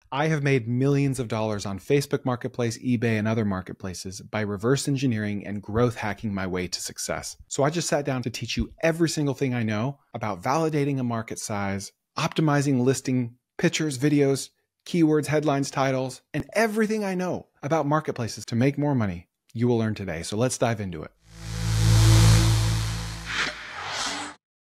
I have made millions of dollars on Facebook Marketplace, eBay, and other marketplaces by reverse engineering and growth hacking my way to success. So I just sat down to teach you every single thing I know about validating a market size, optimizing listing pictures, videos, keywords, headlines, titles, and everything I know about marketplaces to make more money. You will learn today. So let's dive into it.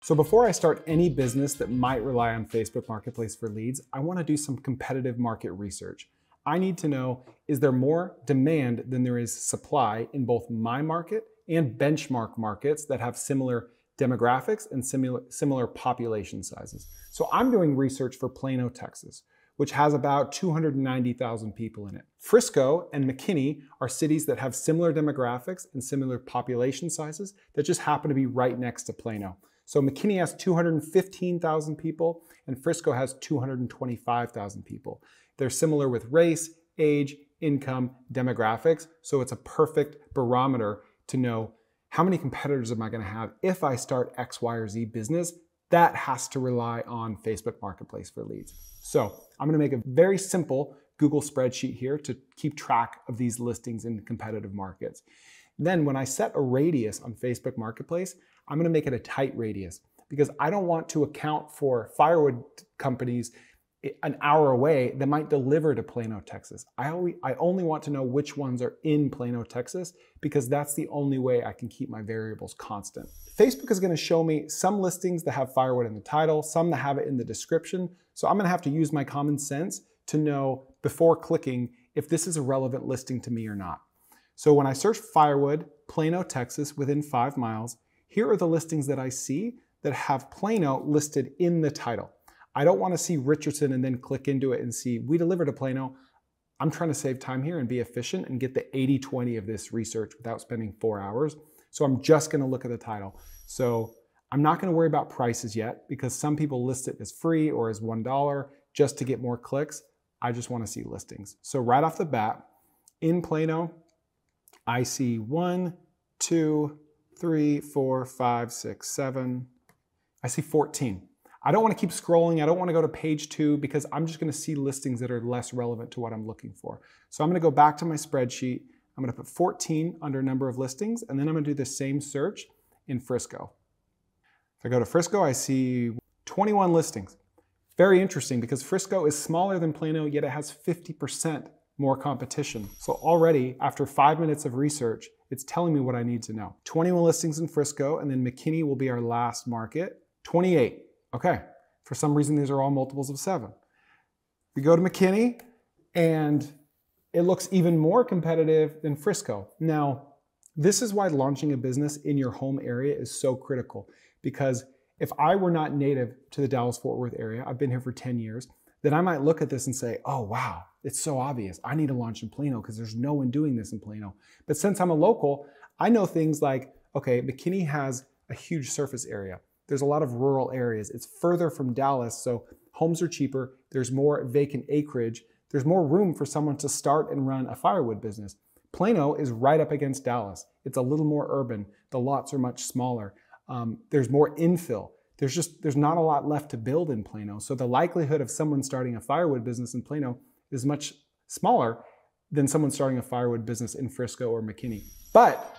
So before I start any business that might rely on Facebook Marketplace for leads, I want to do some competitive market research. I need to know, is there more demand than there is supply in both my market and benchmark markets that have similar demographics and similar population sizes? So I'm doing research for Plano, Texas, which has about 290,000 people in it. Frisco and McKinney are cities that have similar demographics and similar population sizes that just happen to be right next to Plano. So McKinney has 215,000 people and Frisco has 225,000 people. They're similar with race, age, income, demographics. So it's a perfect barometer to know how many competitors am I going to have if I start X, Y, or Z business. That has to rely on Facebook Marketplace for leads. So I'm going to make a very simple Google spreadsheet here to keep track of these listings in competitive markets. Then when I set a radius on Facebook Marketplace, I'm going to make it a tight radius because I don't want to account for firewood companies an hour away that might deliver to Plano, Texas. I only want to know which ones are in Plano, Texas, because that's the only way I can keep my variables constant. Facebook is going to show me some listings that have firewood in the title, some that have it in the description. So I'm going to have to use my common sense to know before clicking if this is a relevant listing to me or not. So when I search firewood, Plano, Texas, within 5 miles, here are the listings that I see that have Plano listed in the title. I don't want to see Richardson and then click into it and see we deliver to Plano. I'm trying to save time here and be efficient and get the 80-20 of this research without spending 4 hours. So I'm just going to look at the title. So I'm not going to worry about prices yet because some people list it as free or as $1 just to get more clicks. I just want to see listings. So right off the bat, in Plano, I see 1, 2, 3, 4, 5, 6, 7. I see 14. I don't want to keep scrolling. I don't want to go to page 2 because I'm just going to see listings that are less relevant to what I'm looking for. So I'm going to go back to my spreadsheet. I'm going to put 14 under number of listings, and then I'm going to do the same search in Frisco. If I go to Frisco, I see 21 listings. Very interesting because Frisco is smaller than Plano, yet it has 50% more competition. So already, after 5 minutes of research, it's telling me what I need to know. 21 listings in Frisco, and then McKinney will be our last market. 28. Okay, for some reason, these are all multiples of 7. We go to McKinney, and it looks even more competitive than Frisco. Now, this is why launching a business in your home area is so critical, because if I were not native to the Dallas-Fort Worth area, I've been here for 10 years, then I might look at this and say, oh, wow, it's so obvious. I need to launch in Plano because there's no one doing this in Plano. But since I'm a local, I know things like, okay, McKinney has a huge surface area. There's a lot of rural areas. It's further from Dallas, so homes are cheaper. There's more vacant acreage. There's more room for someone to start and run a firewood business. Plano is right up against Dallas. It's a little more urban. The lots are much smaller. There's more infill. There's not a lot left to build in Plano. So the likelihood of someone starting a firewood business in Plano is much smaller than someone starting a firewood business in Frisco or McKinney. But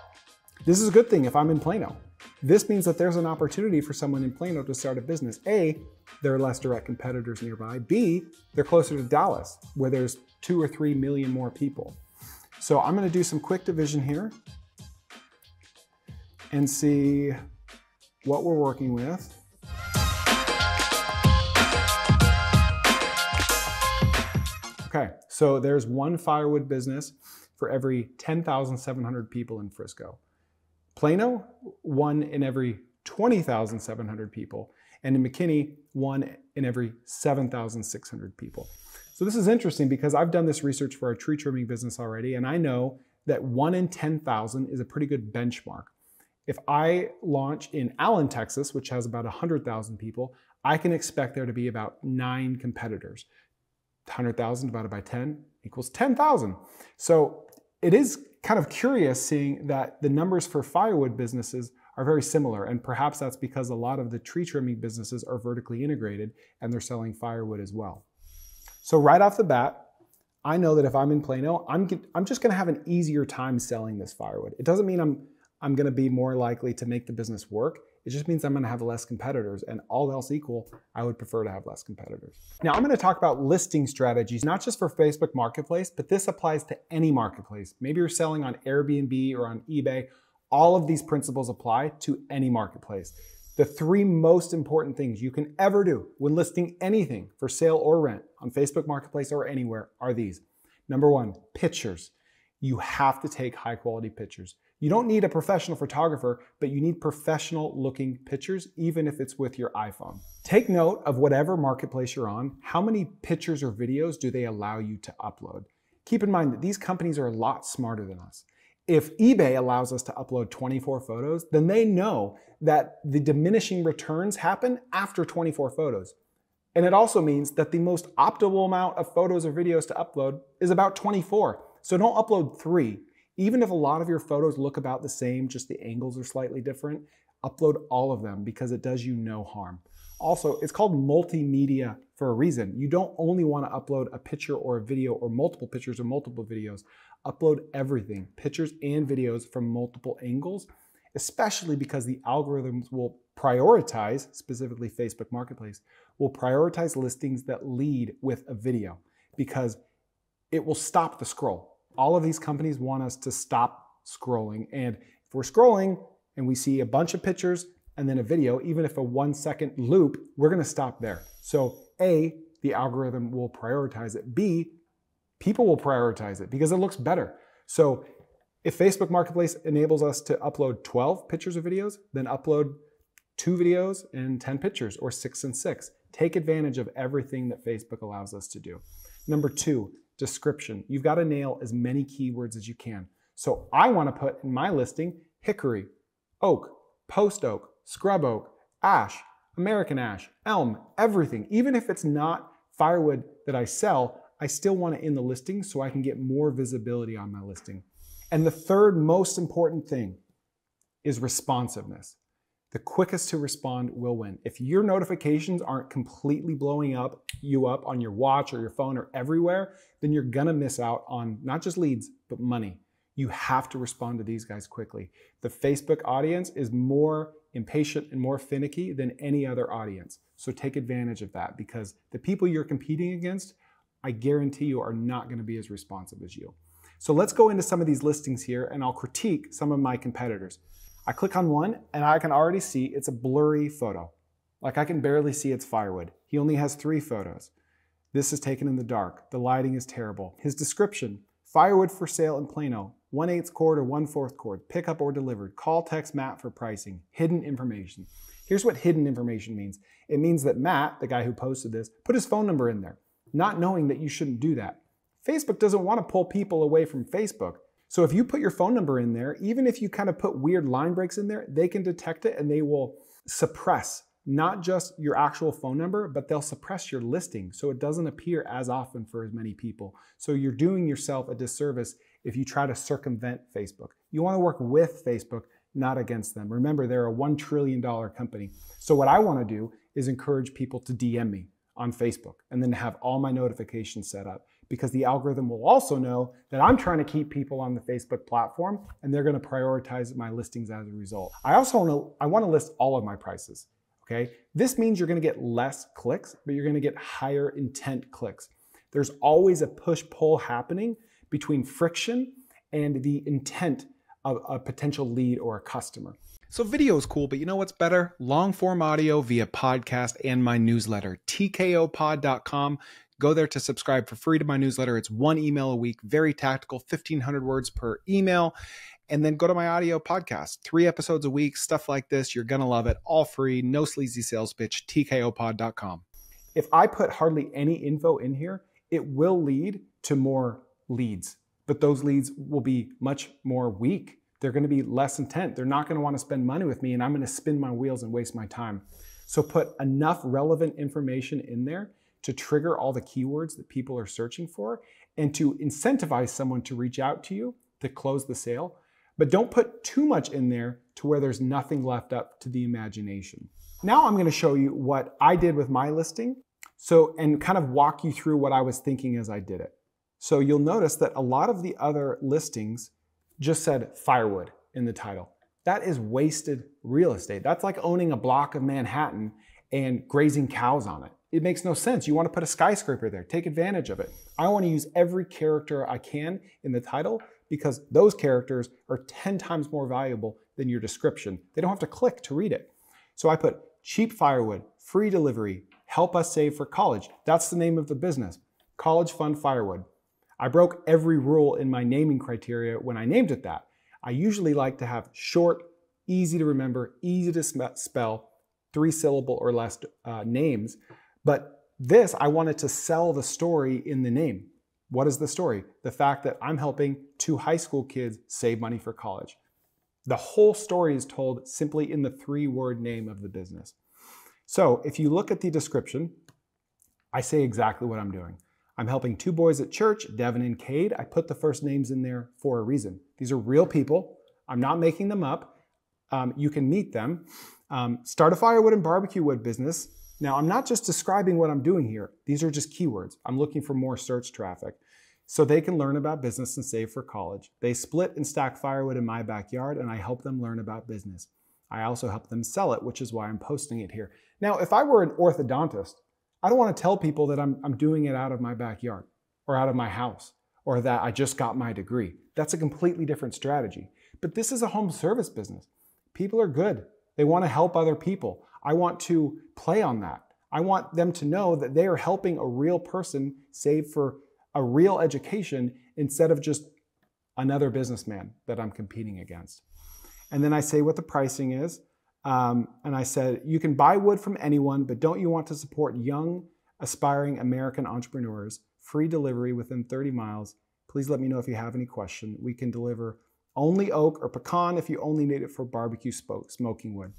this is a good thing if I'm in Plano. This means that there's an opportunity for someone in Plano to start a business. A, there are less direct competitors nearby. B, they're closer to Dallas, where there's 2 or 3 million more people. So I'm going to do some quick division here and see what we're working with. Okay, so there's one firewood business for every 10,700 people in Frisco. Plano, 1 in every 20,700 people. And in McKinney, 1 in every 7,600 people. So this is interesting because I've done this research for our tree trimming business already, and I know that 1 in 10,000 is a pretty good benchmark. If I launch in Allen, Texas, which has about 100,000 people, I can expect there to be about 9 competitors. 100,000 divided by 10 equals 10,000. So it is kind of curious seeing that the numbers for firewood businesses are very similar, and perhaps that's because a lot of the tree trimming businesses are vertically integrated and they're selling firewood as well. So right off the bat, I know that if I'm in Plano, I'm just gonna have an easier time selling this firewood. It doesn't mean I'm gonna be more likely to make the business work. It just means I'm gonna have less competitors, and all else equal, I would prefer to have less competitors. Now I'm gonna talk about listing strategies, not just for Facebook Marketplace, but this applies to any marketplace. Maybe you're selling on Airbnb or on eBay. All of these principles apply to any marketplace. The three most important things you can ever do when listing anything for sale or rent on Facebook Marketplace or anywhere are these. Number one, pictures. You have to take high quality pictures. You don't need a professional photographer, but you need professional looking pictures, even if it's with your iPhone. Take note of whatever marketplace you're on, how many pictures or videos do they allow you to upload? Keep in mind that these companies are a lot smarter than us. If eBay allows us to upload 24 photos, then they know that the diminishing returns happen after 24 photos. And it also means that the most optimal amount of photos or videos to upload is about 24. So don't upload 3. Even if a lot of your photos look about the same, just the angles are slightly different, upload all of them because it does you no harm. Also, it's called multimedia for a reason. You don't only want to upload a picture or a video or multiple pictures or multiple videos. Upload everything, pictures and videos from multiple angles, especially because the algorithms will prioritize, specifically Facebook Marketplace, will prioritize listings that lead with a video because it will stop the scroll. All of these companies want us to stop scrolling. And if we're scrolling and we see a bunch of pictures and then a video, even if a 1 second loop, we're gonna stop there. So A, the algorithm will prioritize it. B, people will prioritize it because it looks better. So if Facebook Marketplace enables us to upload 12 pictures or videos, then upload 2 videos and 10 pictures, or 6 and 6. Take advantage of everything that Facebook allows us to do. Number 2, description. You've got to nail as many keywords as you can. So I want to put in my listing hickory, oak, post oak, scrub oak, ash, American ash, elm, everything. Even if it's not firewood that I sell, I still want it in the listing so I can get more visibility on my listing. And the third most important thing is responsiveness. The quickest to respond will win. If your notifications aren't completely blowing you up on your watch or your phone or everywhere, then you're gonna miss out on not just leads, but money. You have to respond to these guys quickly. The Facebook audience is more impatient and more finicky than any other audience. So take advantage of that because the people you're competing against, I guarantee you, are not gonna be as responsive as you. So let's go into some of these listings here and I'll critique some of my competitors. I click on one and I can already see it's a blurry photo. Like I can barely see it's firewood. He only has 3 photos. This is taken in the dark. The lighting is terrible. His description, firewood for sale in Plano, 1/8 cord or 1/4 cord, pickup or delivered, call text Matt for pricing, hidden information. Here's what hidden information means. It means that Matt, the guy who posted this, put his phone number in there, not knowing that you shouldn't do that. Facebook doesn't want to pull people away from Facebook. So if you put your phone number in there, even if you kind of put weird line breaks in there, they can detect it and they will suppress not just your actual phone number, but they'll suppress your listing so it doesn't appear as often for as many people. So you're doing yourself a disservice if you try to circumvent Facebook. You want to work with Facebook, not against them. Remember, they're a $1 trillion company. So what I want to do is encourage people to DM me on Facebook and then have all my notifications set up, because the algorithm will also know that I'm trying to keep people on the Facebook platform and they're going to prioritize my listings as a result. I want to list all of my prices. Okay. This means you're going to get less clicks, but you're going to get higher intent clicks. There's always a push-pull happening between friction and the intent of a potential lead or a customer. So video is cool, but you know what's better? Long form audio via podcast and my newsletter, tkopod.com. Go there to subscribe for free to my newsletter. It's 1 email a week, very tactical, 1,500 words per email. And then go to my audio podcast, 3 episodes a week, stuff like this. You're going to love it. All free, no sleazy sales pitch, tkopod.com. If I put hardly any info in here, it will lead to more leads, but those leads will be much more weak. They're going to be less intent. They're not going to want to spend money with me, and I'm going to spin my wheels and waste my time. So put enough relevant information in there to trigger all the keywords that people are searching for and to incentivize someone to reach out to you to close the sale. But don't put too much in there to where there's nothing left up to the imagination. Now I'm going to show you what I did with my listing. So, and kind of walk you through what I was thinking as I did it. So you'll notice that a lot of the other listings just said firewood in the title. That is wasted real estate. That's like owning a block of Manhattan and grazing cows on it. It makes no sense. You want to put a skyscraper there, take advantage of it. I want to use every character I can in the title because those characters are 10 times more valuable than your description. They don't have to click to read it. So I put cheap firewood, free delivery, help us save for college. That's the name of the business, College Fund Firewood. I broke every rule in my naming criteria when I named it that. I usually like to have short, easy to remember, easy to spell, 3-syllable or less names. But this, I wanted to sell the story in the name. What is the story? The fact that I'm helping 2 high school kids save money for college. The whole story is told simply in the 3-word name of the business. So if you look at the description, I say exactly what I'm doing. I'm helping 2 boys at church, Devin and Cade. I put the first names in there for a reason. These are real people. I'm not making them up. You can meet them. Start a firewood and barbecue wood business. Now, I'm not just describing what I'm doing here. These are just keywords. I'm looking for more search traffic so they can learn about business and save for college. They split and stack firewood in my backyard, and I help them learn about business. I also help them sell it, which is why I'm posting it here. Now, if I were an orthodontist, I don't want to tell people that I'm doing it out of my backyard or out of my house or that I just got my degree. That's a completely different strategy. But this is a home service business. People are good. They want to help other people. I want to play on that. I want them to know that they are helping a real person save for a real education instead of just another businessman that I'm competing against. And then I say what the pricing is. And I said, you can buy wood from anyone, but don't you want to support young, aspiring American entrepreneurs? Free delivery within 30 miles. Please let me know if you have any question. We can deliver only oak or pecan if you only need it for barbecue smoking wood.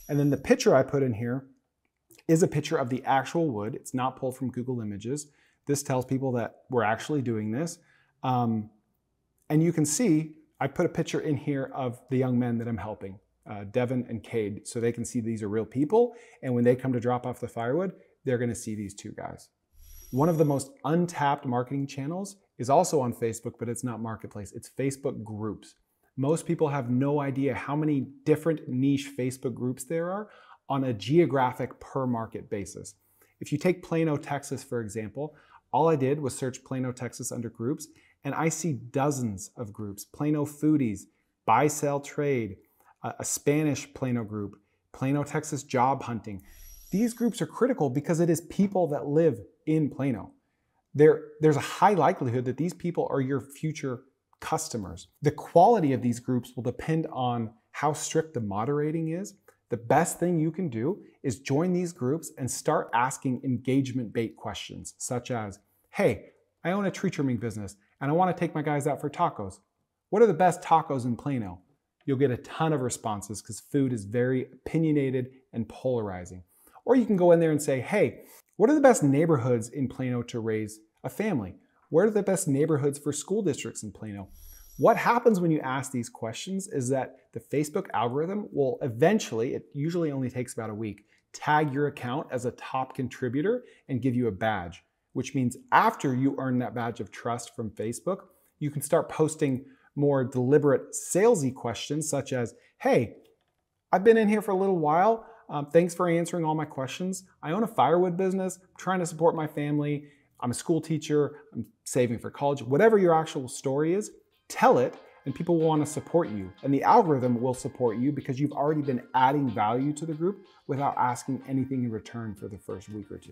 And then the picture I put in here is a picture of the actual wood. It's not pulled from Google Images. This tells people that we're actually doing this. And you can see, I put a picture in here of the young men that I'm helping, Devin and Cade, so they can see these are real people. And when they come to drop off the firewood, they're gonna see these 2 guys. One of the most untapped marketing channels is also on Facebook, but it's not Marketplace, it's Facebook groups. Most people have no idea how many different niche Facebook groups there are on a geographic per market basis. If you take Plano, Texas, for example, all I did was search Plano, Texas under groups, and I see dozens of groups. Plano Foodies, Buy, Sell, Trade, a Spanish Plano group, Plano, Texas Job Hunting. These groups are critical because it is people that live in Plano. There's a high likelihood that these people are your future customers. The quality of these groups will depend on how strict the moderating is. The best thing you can do is join these groups and start asking engagement bait questions, such as, hey, I own a tree trimming business and I want to take my guys out for tacos. What are the best tacos in Plano? You'll get a ton of responses because food is very opinionated and polarizing. Or you can go in there and say, hey, what are the best neighborhoods in Plano to raise a family? Where are the best neighborhoods for school districts in Plano? What happens when you ask these questions is that the Facebook algorithm will eventually, it usually only takes about a week, tag your account as a top contributor and give you a badge, which means after you earn that badge of trust from Facebook, you can start posting more deliberate salesy questions such as, hey, I've been in here for a little while. Thanks for answering all my questions. I own a firewood business. I'm trying to support my family. I'm a school teacher. I'm saving for college. Whatever your actual story is, tell it and people will want to support you. And the algorithm will support you because you've already been adding value to the group without asking anything in return for the first week or 2.